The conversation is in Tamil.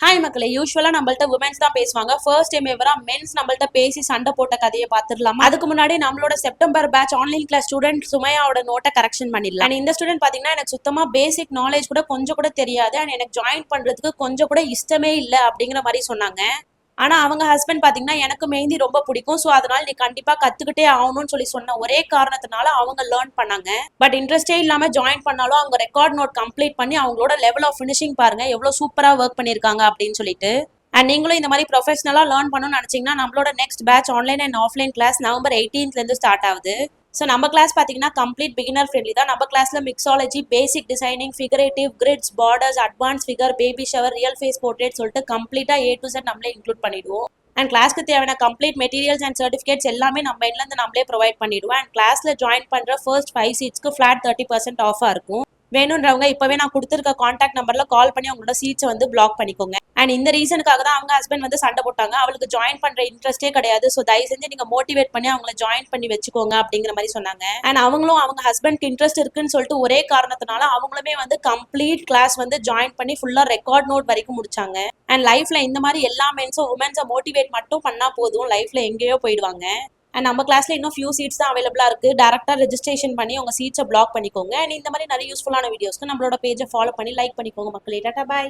ஹாய் மக்களே, யூஸ்வலா நம்மள்ட்ட உமன்ஸ் தான் பேசுவாங்க. ஃபர்ஸ்ட் டைம் எவரா மென்ஸ் நம்மள்ட்ட பேசி சண்டை போட்ட கதையை பார்த்துடலாமா? அதுக்கு முன்னாடி நம்மளோட September batch online class student சுமையாவோட நோட்டை கரெக்ஷன் பண்ணிடலாம். அண்ட் இந்த ஸ்டூடெண்ட் பாத்தீங்கன்னா எனக்கு சுத்தமா பேசிக் நாலேஜ் கூட கொஞ்சம் கூட தெரியாது அண்ட் எனக்கு ஜாயின் பண்றதுக்கு கொஞ்சம் கூட இஷ்டமே இல்லை அப்படிங்கிற மாதிரி சொன்னாங்க. ஆனா அவங்க ஹஸ்பண்ட் பாத்தீங்கன்னா எனக்கு மெஹந்தி ரொம்ப பிடிக்கும், ஸோ அதனால நீ கண்டிப்பா கத்துக்கிட்டே ஆகணும்னு சொல்லி சொன்ன ஒரே காரணத்தினால அவங்க லேர்ன் பண்ணாங்க. பட் இன்ட்ரெஸ்டே இல்லாம ஜாயின் பண்ணாலும் அவங்க ரெக்கார்ட் நோட் கம்ப்ளீட் பண்ணி அவங்களோட லெவல் ஆஃப் ஃபினிஷிங் பாருங்க எவ்வளவு சூப்பரா ஒர்க் பண்ணிருக்காங்க அப்படின்னு சொல்லிட்டு. அண்ட் நீங்களும் இந்த மாதிரி ப்ரொஃபஷனலா லேர்ன் பண்ணணும்னு நினைச்சீங்கன்னா நம்மளோட next batch online and offline class November 18th இருந்து ஸ்டார்ட் ஆகுது. ஸோ நம்ம கிளாஸ் பார்த்தீங்கன்னா கம்ப்ளீட் பிகினர் ஃப்ரெண்ட்லி தான். நம்ம கிளாஸ்ல mixology, basic designing, figurative, grids, borders, advance figure, baby shower, real face portrait சொல்லிட்டு கம்ப்ளீட்டா A to Z நம்மளே இன்க்ளூட் பண்ணிடுவோம். அண்ட் கிளாஸ்க்கு தேவையான கம்ப்ளீட் மெட்டீரியல்ஸ் அண்ட் சர்டிஃபிகேட்ஸ் எல்லாமே நம்ம இருந்து நம்மளே ப்ரொவைட் பண்ணிடுவோம். அண்ட் கிளாஸ்ல ஜாயின் பண்ற ஃபர்ஸ்ட் 5 சீட்ஸ்க்கு ஃபிளாட் 30% ஆஃபா இருக்கும். வேணுன்றவங்க இப்பவே நான் கொடுத்துருக்க கான்டாக்ட் நம்பர்ல கால் பண்ணி அவங்களோட சீட்ஸை வந்து பிளாக் பண்ணிக்கோங்க. அண்ட் இந்த ரீசனுக்காக தான் அவங்க ஹஸ்பண்ட் வந்து சண்டை போட்டாங்க. அவளுக்கு ஜாயின் பண்ற இன்ட்ரெஸ்டே கிடையாது, ஸோ தயவு செஞ்சு நீங்க மோட்டிவேட் பண்ணி அவங்கள ஜாயின் பண்ணி வச்சுக்கோங்க அப்படிங்கிற மாதிரி சொன்னாங்க. அண்ட் அவங்களும் அவங்க ஹஸ்பண்ட்க்கு இன்ட்ரெஸ்ட் இருக்குன்னு சொல்லிட்டு ஒரே காரணத்தினால அவங்களுமே வந்து கம்ப்ளீட் கிளாஸ் வந்து ஜாயின் பண்ணி ஃபுல்லா ரெக்கார்ட் நோட் வரைக்கும் முடிச்சாங்க. அண்ட் லைஃப்ல இந்த மாதிரி எல்லா மென்ஸும் உமன்ஸை மோட்டிவேட் மட்டும் பண்ணா போதும், லைஃப்ல எங்கேயோ போயிடுவாங்க. அண்ட் நம்ம கிளாஸ்ல இன்னும் ஃபியூ சீட்ஸ் தான் அவைலபிளா இருக்கு. டேரக்டா ரெஜிஸ்ட்ரேஷன் பண்ணி உங்க சீட்ஸை பிளாக் பண்ணிக்கோங்க. அண்ட் இந்த மாதிரி நிறைய யூஸ்ஃபுல்லான வீடியோஸ்க்கு நம்மளோட பேஜை ஃபாலோ பண்ணி லைக் பண்ணிக்கோங்க மக்களே. டாடா பாய்.